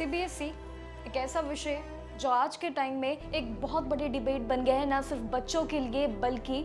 CBSE एक ऐसा विषय जो आज के टाइम में एक बहुत बड़ी डिबेट बन गया है, ना सिर्फ बच्चों के लिए बल्कि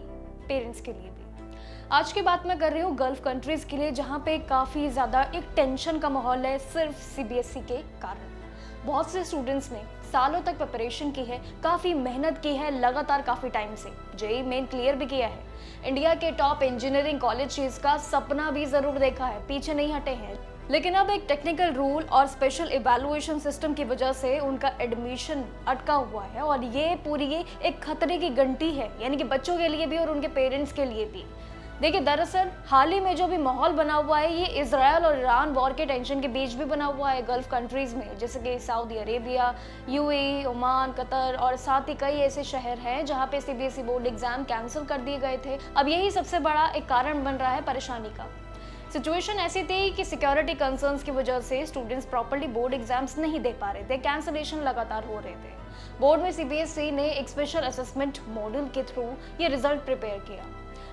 पेरेंट्स के लिए भी। आज की बात मैं कर रही हूँ गल्फ कंट्रीज के लिए, जहाँ पे काफ़ी ज़्यादा एक टेंशन का माहौल है सिर्फ सीबीएसई के कारण। बहुत से स्टूडेंट्स ने सालों तक प्रिपरेशन की है, काफ़ी मेहनत की है, लगातार काफ़ी टाइम से जेईई मेन क्लियर भी किया है, इंडिया के टॉप इंजीनियरिंग कॉलेज का सपना भी ज़रूर देखा है, पीछे नहीं हटे हैं। लेकिन अब एक टेक्निकल रूल और स्पेशल इवैल्यूएशन सिस्टम की वजह से उनका एडमिशन अटका हुआ है और ये पूरी एक खतरे की घंटी है, यानी कि बच्चों के लिए भी और उनके पेरेंट्स के लिए भी। देखिए, दरअसल हाल ही में जो भी माहौल बना हुआ है, ये इजराइल और ईरान वॉर के टेंशन के बीच भी बना हुआ है गल्फ कंट्रीज में, जैसे कि Saudi Arabia, UAE, Oman, Qatar और साथ ही कई ऐसे शहर हैं जहां पे सीबीएसई बोर्ड एग्जाम कैंसिल कर दिए गए थे। अब यही सबसे बड़ा एक कारण बन रहा है परेशानी का। सिचुएशन ऐसी थी कि सिक्योरिटी कंसर्न्स की वजह से स्टूडेंट्स प्रॉपर्ली बोर्ड एग्जाम्स नहीं दे पा रहे थे, कैंसिलेशन लगातार हो रहे थे। बोर्ड में सीबीएसई ने एक स्पेशल असेसमेंट मॉड्यूल के थ्रू ये रिजल्ट प्रिपेयर किया,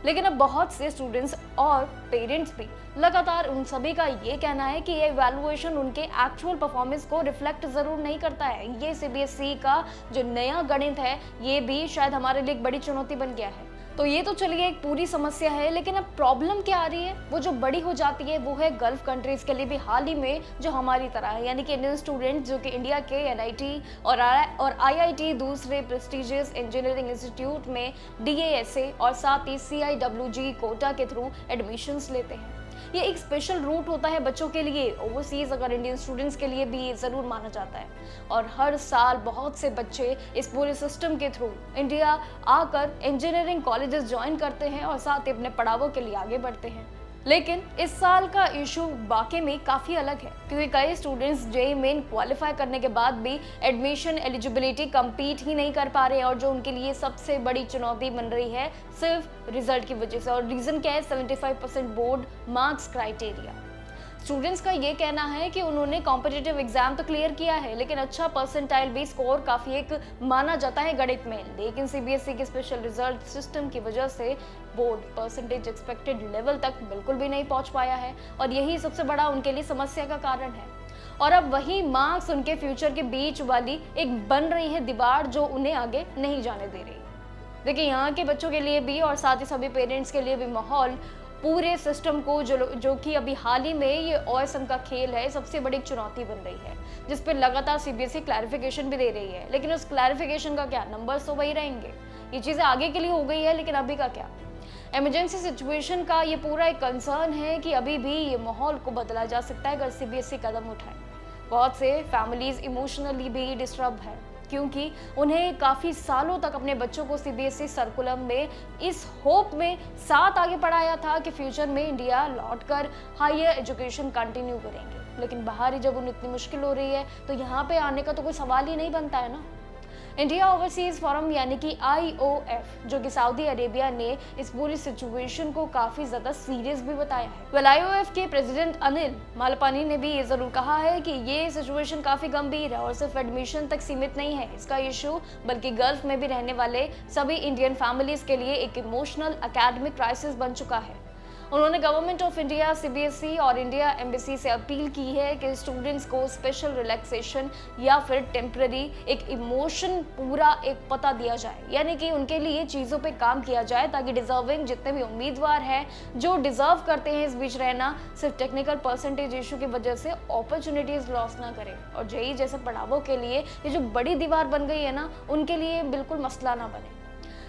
लेकिन अब बहुत से स्टूडेंट्स और पेरेंट्स भी लगातार उन सभी का ये कहना है कि ये इवैल्यूएशन उनके एक्चुअल परफॉर्मेंस को रिफ्लेक्ट जरूर नहीं करता है। ये सीबीएसई का जो नया गणित है, ये भी शायद हमारे लिए एक बड़ी चुनौती बन गया है। तो ये तो चलिए एक पूरी समस्या है, लेकिन अब प्रॉब्लम क्या आ रही है, वो जो बड़ी हो जाती है, वो है गल्फ कंट्रीज के लिए भी हाल ही में जो हमारी तरह है, यानी कि इंडियन स्टूडेंट जो कि इंडिया के एनआईटी और आईआईटी दूसरे प्रेस्टिजियस इंजीनियरिंग इंस्टीट्यूट में डीएएसए और साथ ही सीआईडब्ल्यूजी कोटा के थ्रू एडमिशंस लेते हैं। ये एक स्पेशल रूट होता है बच्चों के लिए, ओवरसीज अगर इंडियन स्टूडेंट्स के लिए भी जरूर माना जाता है। और हर साल बहुत से बच्चे इस पूरे सिस्टम के थ्रू इंडिया आकर इंजीनियरिंग कॉलेजेस ज्वाइन करते हैं और साथ ही अपने पढ़ावों के लिए आगे बढ़ते हैं। लेकिन इस साल का इशू वाकई में काफ़ी अलग है, क्योंकि कई स्टूडेंट्स जेईई मेन क्वालिफाई करने के बाद भी एडमिशन एलिजिबिलिटी कंप्लीट ही नहीं कर पा रहे हैं, और जो उनके लिए सबसे बड़ी चुनौती बन रही है सिर्फ रिजल्ट की वजह से। और रीज़न क्या है? 75% बोर्ड मार्क्स क्राइटेरिया। स्टूडेंट्स का ये कहना है कि उन्होंने कॉम्पिटिटिव एग्जाम तो क्लियर किया है, लेकिन अच्छा परसेंटाइल भी स्कोर काफ़ी एक माना जाता है गणित में, लेकिन सीबीएसई के स्पेशल रिजल्ट सिस्टम की वजह से बोर्ड परसेंटेज एक्सपेक्टेड लेवल तक बिल्कुल भी नहीं पहुंच पाया है, और यही सबसे बड़ा उनके लिए समस्या का कारण है। और अब वही मार्क्स उनके फ्यूचर के बीच वाली एक बन रही है दीवार, जो उन्हें आगे नहीं जाने दे रही। देखिए, यहाँ के बच्चों के लिए भी और साथ ही सभी पेरेंट्स के लिए भी माहौल पूरे सिस्टम को जो कि अभी हाल ही में ये ओएसएम का खेल है, सबसे बड़ी चुनौती बन रही है, जिस पे लगातार सीबीएसई क्लैरिफिकेशन भी दे रही है। लेकिन उस क्लैरिफिकेशन का क्या, नंबर्स तो वही रहेंगे। ये चीज़ें आगे के लिए हो गई है, लेकिन अभी का क्या? इमरजेंसी सिचुएशन का ये पूरा एक कंसर्न है कि अभी भी ये माहौल को बदला जा सकता है अगर सीबीएसई कदम उठाए। बहुत से फैमिलीज इमोशनली भी डिस्टर्ब है, क्योंकि उन्हें काफ़ी सालों तक अपने बच्चों को सीबीएसई सर्कुलम में इस होप में साथ आगे पढ़ाया था कि फ्यूचर में इंडिया लौटकर हायर एजुकेशन कंटिन्यू करेंगे। लेकिन बाहर ही जब उन्हें इतनी मुश्किल हो रही है, तो यहाँ पे आने का तो कोई सवाल ही नहीं बनता है ना। इंडिया ओवरसीज फोरम यानी कि आईओएफ, जो कि सऊदी अरेबिया ने इस पूरी सिचुएशन को काफी ज्यादा सीरियस भी बताया है। आईओएफ के प्रेसिडेंट अनिल मालपानी ने भी ये जरूर कहा है कि ये सिचुएशन काफी गंभीर है और सिर्फ एडमिशन तक सीमित नहीं है इसका इशू, बल्कि गल्फ में भी रहने वाले सभी इंडियन फैमिलीज के लिए एक इमोशनल एकेडमिक क्राइसिस बन चुका है। उन्होंने गवर्नमेंट ऑफ इंडिया, सीबीएसई और इंडिया एम्बेसी से अपील की है कि स्टूडेंट्स को स्पेशल रिलैक्सेशन या फिर टेम्पररी एक इमोशन पूरा एक पता दिया जाए, यानी कि उनके लिए चीज़ों पे काम किया जाए, ताकि डिजर्विंग जितने भी उम्मीदवार हैं जो डिजर्व करते हैं इस बीच रहना, सिर्फ टेक्निकल परसेंटेज इशू की वजह से अपॉर्चुनिटीज लॉस ना करें, और जेईई जैसे पढ़ावों के लिए ये जो बड़ी दीवार बन गई है ना, उनके लिए बिल्कुल मसला ना बने।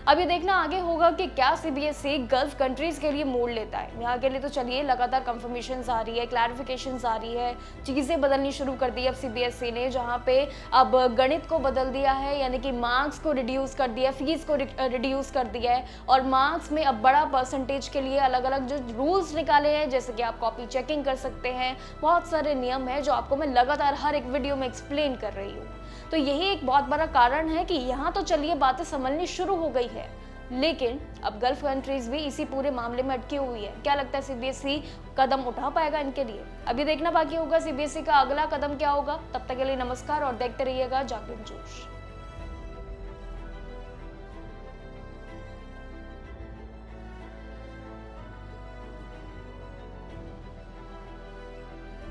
अब ये देखना आगे होगा कि क्या सीबीएसई गल्फ कंट्रीज के लिए मोड़ लेता है। यहाँ के लिए तो चलिए लगातार कंफर्मेशन आ रही है, क्लैरिफिकेशन आ रही है, चीज़ें बदलनी शुरू कर दी अब सीबीएसई ने, जहाँ पे अब गणित को बदल दिया है, यानी कि मार्क्स को रिड्यूस कर दिया, फीस को रिड्यूस कर दिया है, और मार्क्स में अब बड़ा परसेंटेज के लिए अलग अलग जो रूल्स निकाले हैं, जैसे कि आप कॉपी चेकिंग कर सकते हैं, बहुत सारे नियम है जो आपको मैं लगातार हर एक वीडियो में एक्सप्लेन कर रही हूँ। तो यही एक बहुत बड़ा कारण है कि यहाँ तो चलिए बातें संभलनी शुरू हो गई है, लेकिन अब गल्फ कंट्रीज भी इसी पूरे मामले में अटकी हुई है। क्या लगता है सीबीएसई कदम उठा पाएगा इनके लिए? अभी देखना बाकी होगा सीबीएसई का अगला कदम क्या होगा। तब तक के लिए नमस्कार और देखते रहिएगा जागरण जोश।